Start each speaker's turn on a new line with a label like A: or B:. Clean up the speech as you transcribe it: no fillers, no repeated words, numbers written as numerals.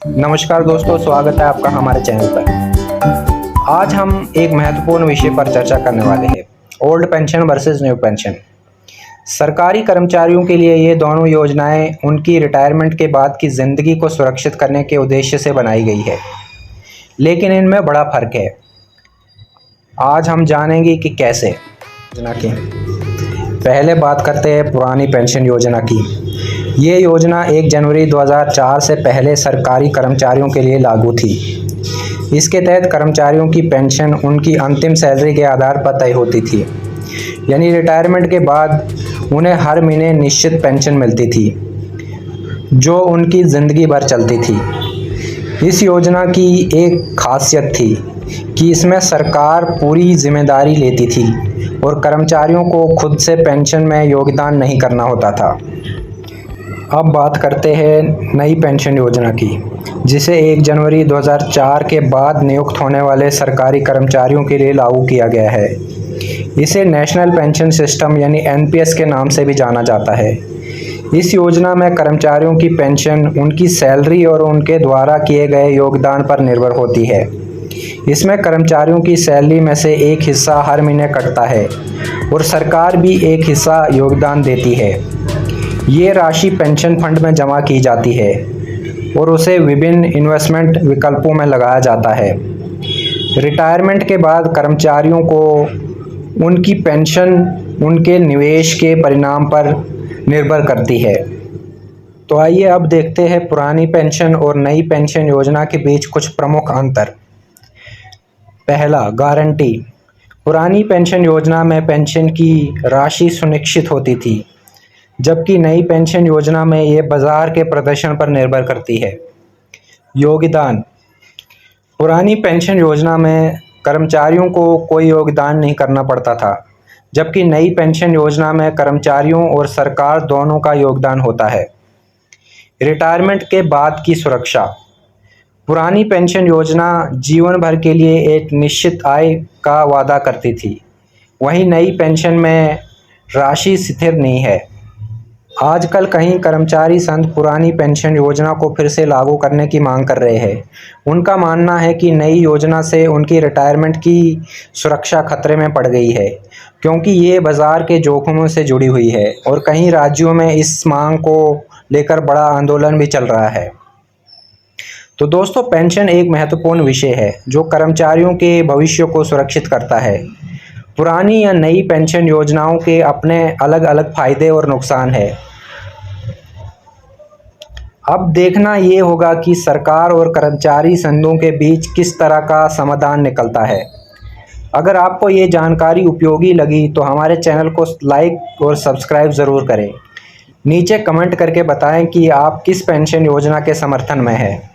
A: नमस्कार दोस्तों, स्वागत है आपका हमारे चैनल पर। आज हम एक महत्वपूर्ण विषय पर चर्चा करने वाले हैं, old pension versus new pension. सरकारी कर्मचारियों के लिए ये दोनों योजनाएं उनकी रिटायरमेंट के बाद की ज़िंदगी को सुरक्षित करने के उद्देश्य से बनाई गई है, लेकिन इनमें बड़ा फ़र्क है। आज हम जानेंगे कि कैसे। योजना की पहले बात करते हैं पुरानी पेंशन योजना की। ये योजना 1 जनवरी 2004 से पहले सरकारी कर्मचारियों के लिए लागू थी। इसके तहत कर्मचारियों की पेंशन उनकी अंतिम सैलरी के आधार पर तय होती थी, यानी रिटायरमेंट के बाद उन्हें हर महीने निश्चित पेंशन मिलती थी, जो उनकी ज़िंदगी भर चलती थी। इस योजना की एक खासियत थी कि इसमें सरकार पूरी जिम्मेदारी लेती थी और कर्मचारियों को खुद से पेंशन में योगदान नहीं करना होता था। अब बात करते हैं नई पेंशन योजना की, जिसे 1 जनवरी 2004 के बाद नियुक्त होने वाले सरकारी कर्मचारियों के लिए लागू किया गया है। इसे नेशनल पेंशन सिस्टम यानी एनपीएस के नाम से भी जाना जाता है। इस योजना में कर्मचारियों की पेंशन उनकी सैलरी और उनके द्वारा किए गए योगदान पर निर्भर होती है। इसमें कर्मचारियों की सैलरी में से एक हिस्सा हर महीने कटता है और सरकार भी एक हिस्सा योगदान देती है। ये राशि पेंशन फंड में जमा की जाती है और उसे विभिन्न इन्वेस्टमेंट विकल्पों में लगाया जाता है। रिटायरमेंट के बाद कर्मचारियों को उनकी पेंशन उनके निवेश के परिणाम पर निर्भर करती है। तो आइए अब देखते हैं पुरानी पेंशन और नई पेंशन योजना के बीच कुछ प्रमुख अंतर। पहला, गारंटी। पुरानी पेंशन योजना में पेंशन की राशि सुनिश्चित होती थी, जबकि नई पेंशन योजना में ये बाजार के प्रदर्शन पर निर्भर करती है। योगदान। पुरानी पेंशन योजना में कर्मचारियों को कोई योगदान नहीं करना पड़ता था, जबकि नई पेंशन योजना में कर्मचारियों और सरकार दोनों का योगदान होता है। रिटायरमेंट के बाद की सुरक्षा। पुरानी पेंशन योजना जीवन भर के लिए एक निश्चित आय का वादा करती थी, वहीं नई पेंशन में राशि स्थिर नहीं है। आजकल कई कर्मचारी संघ पुरानी पेंशन योजना को फिर से लागू करने की मांग कर रहे हैं। उनका मानना है कि नई योजना से उनकी रिटायरमेंट की सुरक्षा खतरे में पड़ गई है, क्योंकि ये बाजार के जोखिमों से जुड़ी हुई है और कई राज्यों में इस मांग को लेकर बड़ा आंदोलन भी चल रहा है। तो दोस्तों, पेंशन एक महत्वपूर्ण विषय है जो कर्मचारियों के भविष्य को सुरक्षित करता है। पुरानी या नई पेंशन योजनाओं के अपने अलग अलग फायदे और नुकसान हैं। अब देखना ये होगा कि सरकार और कर्मचारी संघों के बीच किस तरह का समाधान निकलता है। अगर आपको ये जानकारी उपयोगी लगी तो हमारे चैनल को लाइक और सब्सक्राइब ज़रूर करें। नीचे कमेंट करके बताएं कि आप किस पेंशन योजना के समर्थन में हैं।